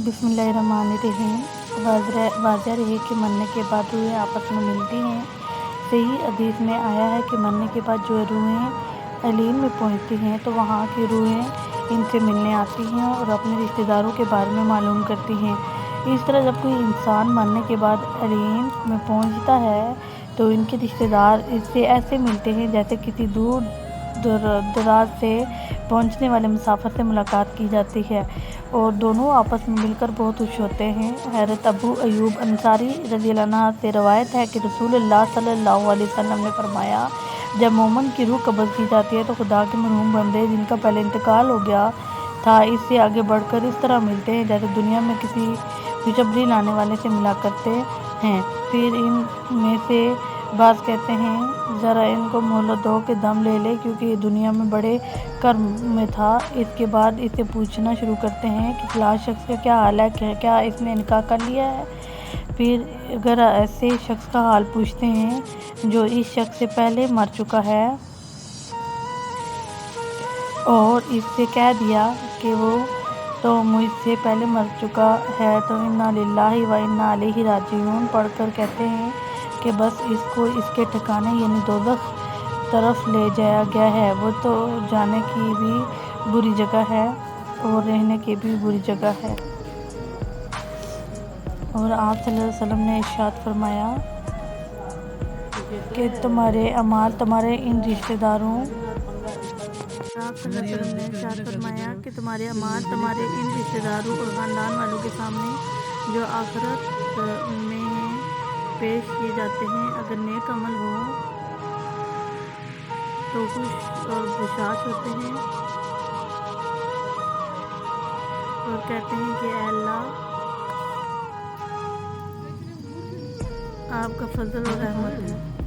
बिस्मिल्लाहिर्रहमानिर्रहीम। वाज़ह रहे कि मरने के बाद रूहें आपस में मिलती हैं। सही हदीस में आया है कि मरने के बाद जो रूहें अलीन में पहुंचती हैं तो वहाँ की रूहें इनसे मिलने आती हैं और अपने रिश्तेदारों के बारे में मालूम करती हैं। इस तरह जब कोई इंसान मरने के बाद अलीन में पहुंचता है तो इनके रिश्तेदार इससे ऐसे मिलते हैं जैसे किसी दूर दराज से पहुंचने वाले मुसाफिर से मुलाकात की जाती है और दोनों आपस में मिलकर बहुत खुश होते हैं। हज़रत अबू अयूब अंसारी रज़ियल्लाहु अन्हु से रवायत है कि रसूलुल्लाह सल्लल्लाहु अलैहि वसल्लम ने फरमाया, जब मोमिन की रूह कब्ज़ की जाती है तो खुदा के मरहूम बंदे जिनका पहले इंतकाल हो गया था इससे आगे बढ़कर इस तरह मिलते हैं जैसे दुनिया में किसी खुशखबरी लाने वाले से मिला करते हैं। फिर इन में से बाज़ कहते हैं, ज़रा इनको मोहलत दो कि दम ले ले क्योंकि ये दुनिया में बड़े कर्म में था। इसके बाद इससे पूछना शुरू करते हैं कि फलां शख्स का क्या हाल है, क्या इसने निकाह कर लिया है। फिर अगर ऐसे शख्स का हाल पूछते हैं जो इस शख्स से पहले मर चुका है और इससे कह दिया कि वो तो मुझसे पहले मर चुका है, तो इन्ना लिल्लाहि व इन्ना इलैहि राजिऊन पढ़कर कहते हैं कि बस इसको इसके ठिकाने यानी दोज़ख तरफ ले जाया गया है। वो तो जाने की भी बुरी जगह है और रहने की भी बुरी जगह है। और आप सल्लल्लाहु अलैहि वसल्लम ने इरशाद फरमाया कि तुम्हारे अमाल तुम्हारे इन रिश्तेदारों आप सल्लल्लाहु अलैहि वसल्लम ने इरशाद फरमाया कि तुम्हारे अमाल तुम्हारे इन रिश्तेदारों और ख़ानदान वालों के सामने जो आखिरत में पेश किए जाते हैं। अगर नेक अमल हो तो खुश और बशाश होते हैं और कहते हैं कि ऐ अल्लाह आपका फजल और रहमत है।